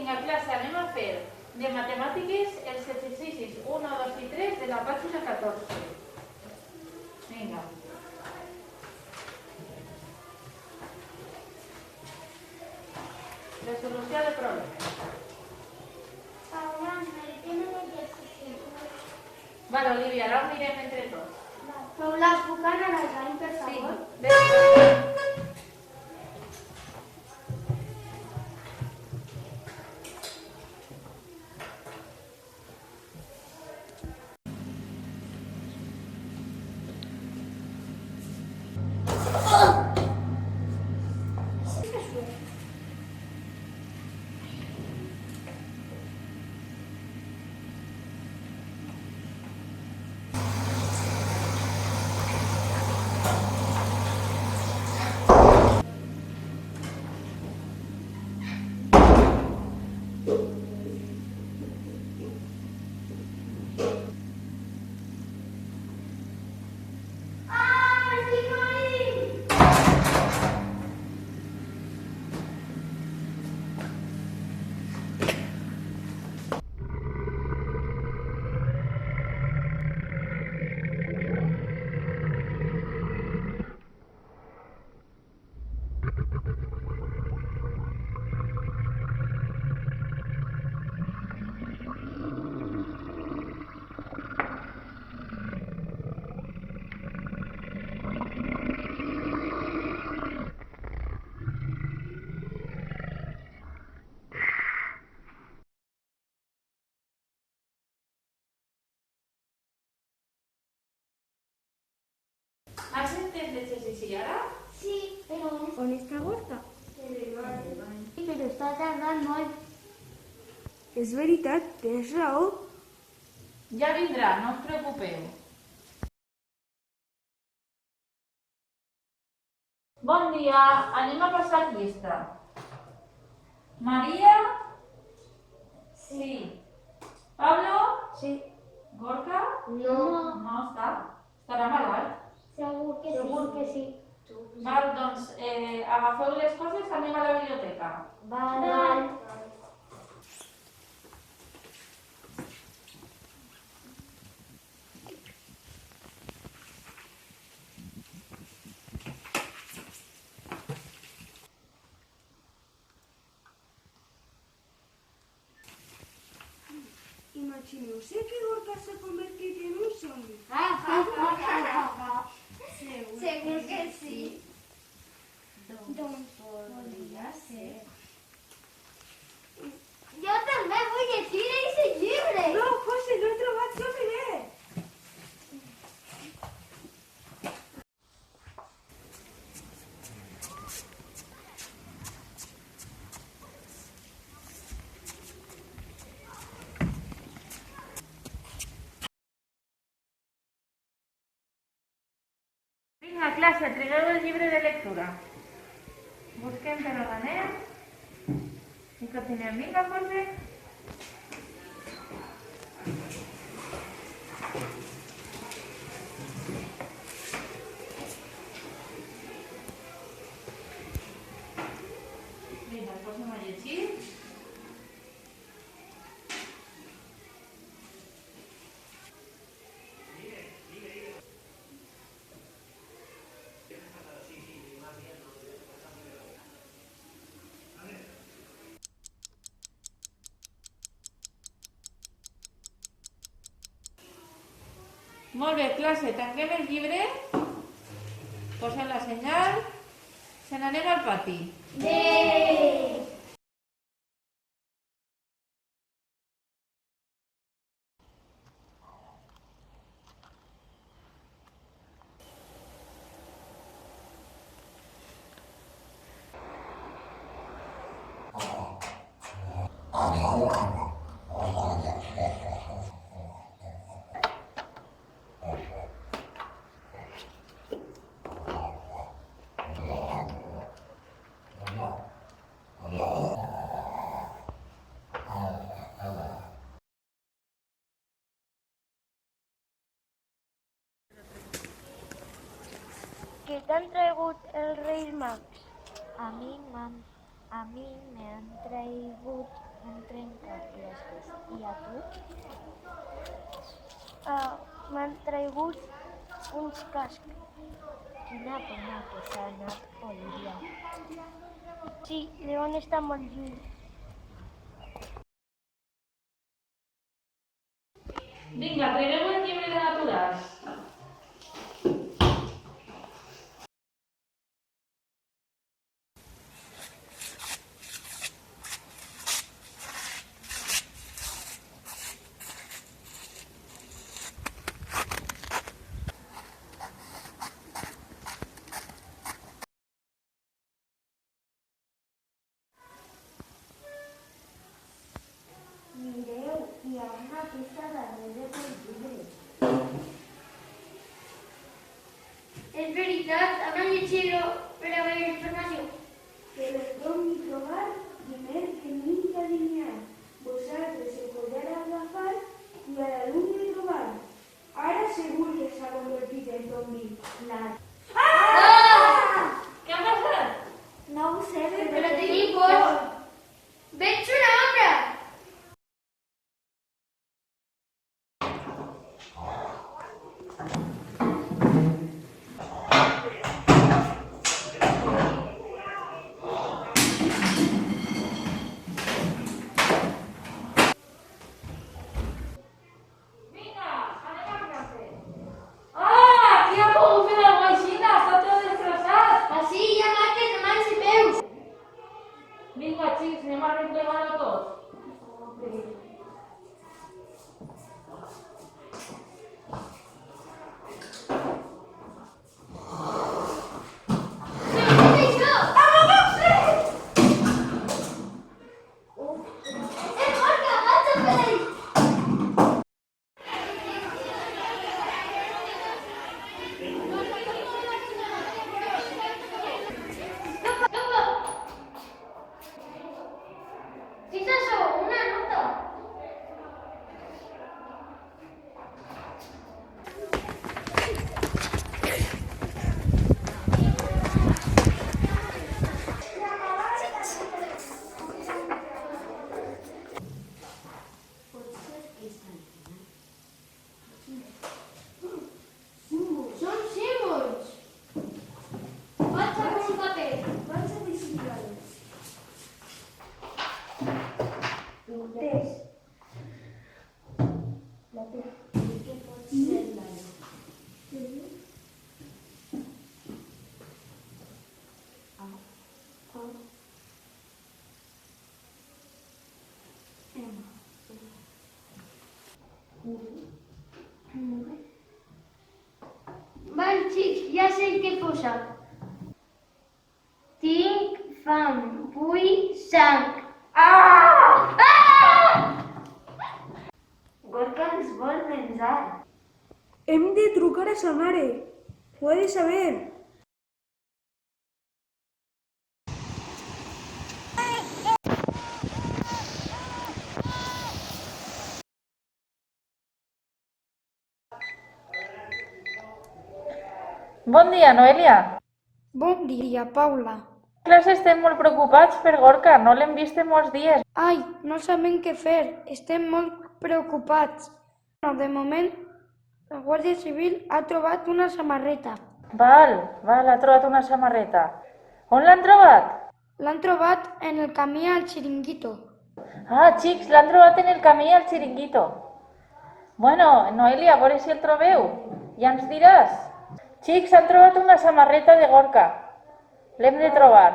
Vinga, classe, anem a fer de matemàtiques els exercicis 1, 2 i 3 de la pàgina 14. Vinga. Resolució de problemes. Paula, meritem l'exercici. Vale, Olivia, ara ho mirem entre tots. Paula, puc anar al bany, per favor? Bé. Has entès l'exercici ara? Sí, però... On està Gorka? Sí, però està tardant molt. És veritat, tens raó. Ja vindrà, no us preocupeu. Bon dia, anem a passar llista. Maria? Sí. Pablo? Sí. Gorka? No. No està. Estarà malalt. Segur que sí. Val, doncs agafeu les coses, anem a la biblioteca. Val. Imagineu-se que Gorka s'ha convertit en un zombi. Segur que sí. Doncs podria ser. Jo també vull llegir aquest llibre. No, José, no he trobat sobre bé. Vinga, classe, tragueu el llibre de lectura. Busquem per on anem. I continuem. Vinga, José. Vinga, posem a llegir. Molt bé, classe, tanquem el llibre, posem la senyal, se n'anem al pati. Bé. Què t'han tragut els Reis Mags? A mi m'han traïgut un trencaclosques. I a tu? M'han traigut uns cascs. Quina pena que s'ha anat Olivia. Sí, deuen estar molt lluny. Vinga, tragueu el llibre de naturals. Mireu, hi ha una pista darrere del llibre. És veritat, hem de llegir-ho per a veure informació. Que les torni a trobar primer que ningú adivinar. Vosaltres el podeu agafar i a l'alumne trobar. Ara segur que s'ha convertit en zombi. Què ha passat? No ho sé, Però tenim por. Veig una ombra! Vinga, anem a classe. Ah, qui ha pogut fer alguna cosa així? Està tot destrossat. Així hi ha marques de mans i peus. Vinga, xics, anem a replegar-ho tot. Però què és això? És Gorka, vaig a per ell. Loco! ¿Qué es eso? Una nota. Són símbols. Vaig a per un paper. Vaig a visitar-los. Pintés. La té. Què pot ser la Val, xics, ja sé què posa. Tinc fam, vull sang. Ah! Ah! Gorka ens vol menjar. Hem de trucar a sa mare. Ho ha de saber. Bon dia, Noelia. Bon dia, Paula. A classe estem molt preocupats per Gorka, no l'hem vist en molts dies. Ai, no sabem què fer, estem molt preocupats. No, de moment, la Guàrdia Civil ha trobat una samarreta. Val, ha trobat una samarreta. On l'han trobat? L'han trobat en el camí al xiringuito. Ah, xics, l'han trobat en el camí al xiringuito. Bueno, Noelia, a veure si el trobeu. Ja ens diràs. Xics, han trobat una samarreta de Gorka. L'hem de trobar.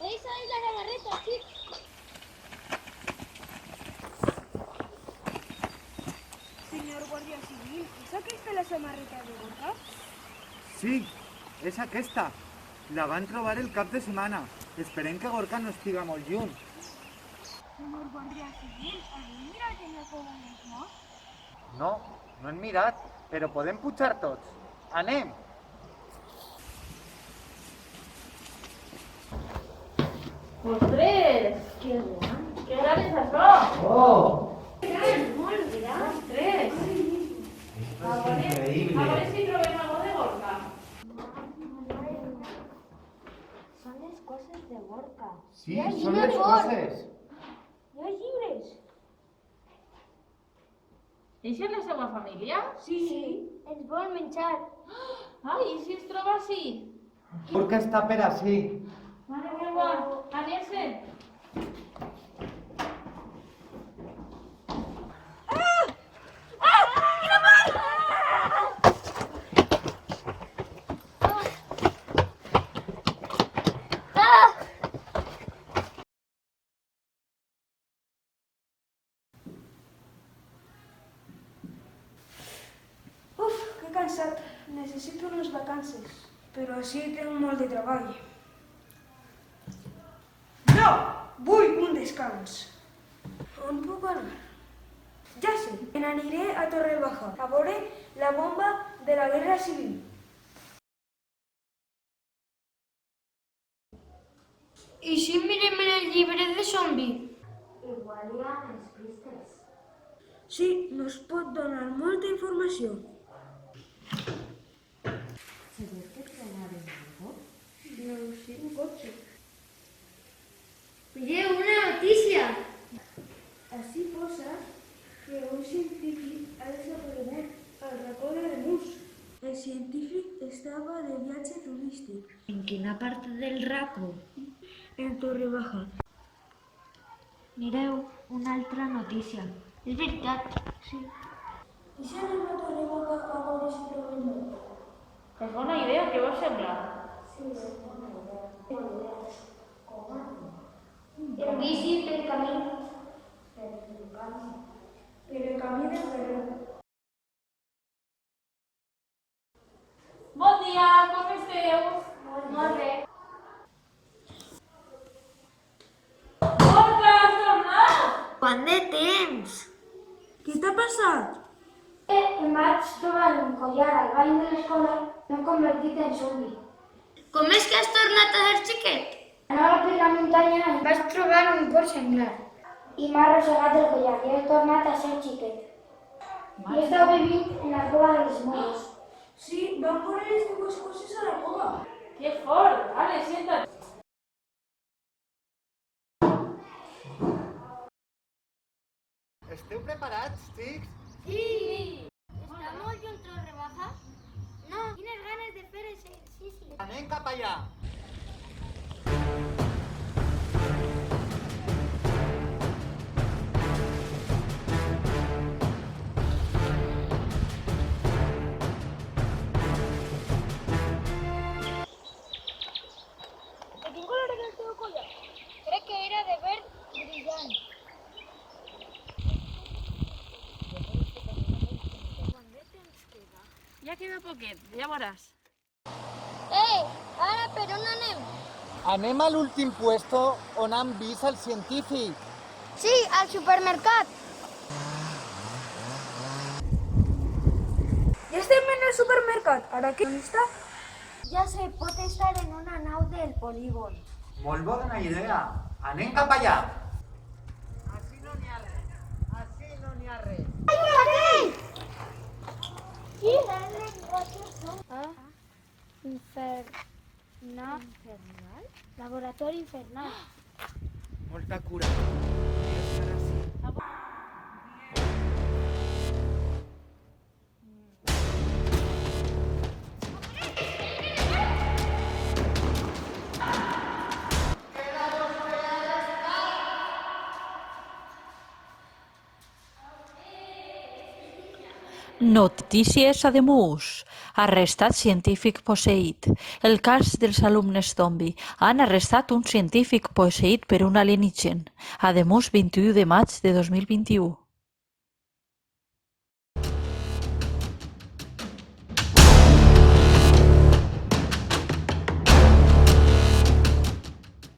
Esa es la samarreta, xics. Señor Guardia Civil, ¿es aquesta la samarreta de Gorka? Sí, és aquesta. La van trobar el cap de setmana. Esperem que Gorka no estiga molt lluny. Señor Guardia Civil, ¿habéis mirado en la cova mismo? No, no hem mirat, però podem pujar tots. Anem! Ostres! Que gran. Que gran és això? Molt gran. Ostres! A veure si trobem algo de Gorka. Son las cosas de Gorka. Sí, son las coses. ¿Y hay libres? Eixa és la seva família? Sí. Ens vol menjar. Ai, i si es troba així? Gorka està per ací. Mare meva, anem-se'n. Uf, que cansat. Necessito unes vacances. Però així tinc molt de treball. Jo vull un descans. On puc anar? Ja sé, me n'aniré a Torre Baja a veure la bomba de la Guerra Civil. I si mirem en el llibre de zombi? Igual hi ha més pistes. Sí, nos pot donar molta informació. ¿Sabes que frenaron algo? No ho sé, un cotxe. Oye, una noticia. Així posa que un científic ha desaparegut al racó de Remus. El científic estava de viatge turístic ¿En quina part del raco? en Torre Baja. Mireu, una altra notícia. És veritat. Sí. I si anem a Torre Baja a veure si trobem molt? És bona idea, què vos sembla? En bici, pel camí. Per el camí de Ferrer. Bon dia, com esteu? Molt bé. Gorka, has tornat? Quant de temps? Què t'ha passat? Em vaig trobar un collar al bany de l'escola i m'he convertit en zombi. Com és que has tornat a ser xiquet? Anava per la muntanya i em vaig trobar un porc senglar. I m'ha arrossegat el collar i he tornat a ser xiquet. I he estat vivint en la cova de les moles. Sí, vam veure les teves coses a la cova. Que fort! Ale, siéntate. Esteu preparats, xics? Sí! Està molt lluny Torre Baja? No, quines ganes de fer exercici. Anem cap allà. De quin color era el teu collar? Crec que era de verd brillant. Ja queda poquet, ja veuràs. Ara per on anem? Anem a l'últim puesto on han vist el científic. Sí, al supermercat. Ja estem en el supermercat. Ara què? On està? Ja sé, pot estar en una nau del polígon. Molt bona idea. Anem cap allà. Així no n'hi ha res. Així no n'hi ha res. Infernal. Laboratori infernal. Molta cura. Notícies a Ademús. Arrestat científic posseït. El cas dels alumnes zombi. Han arrestat un científic posseït per un alienígen. Ademús, 21 de maig de 2021.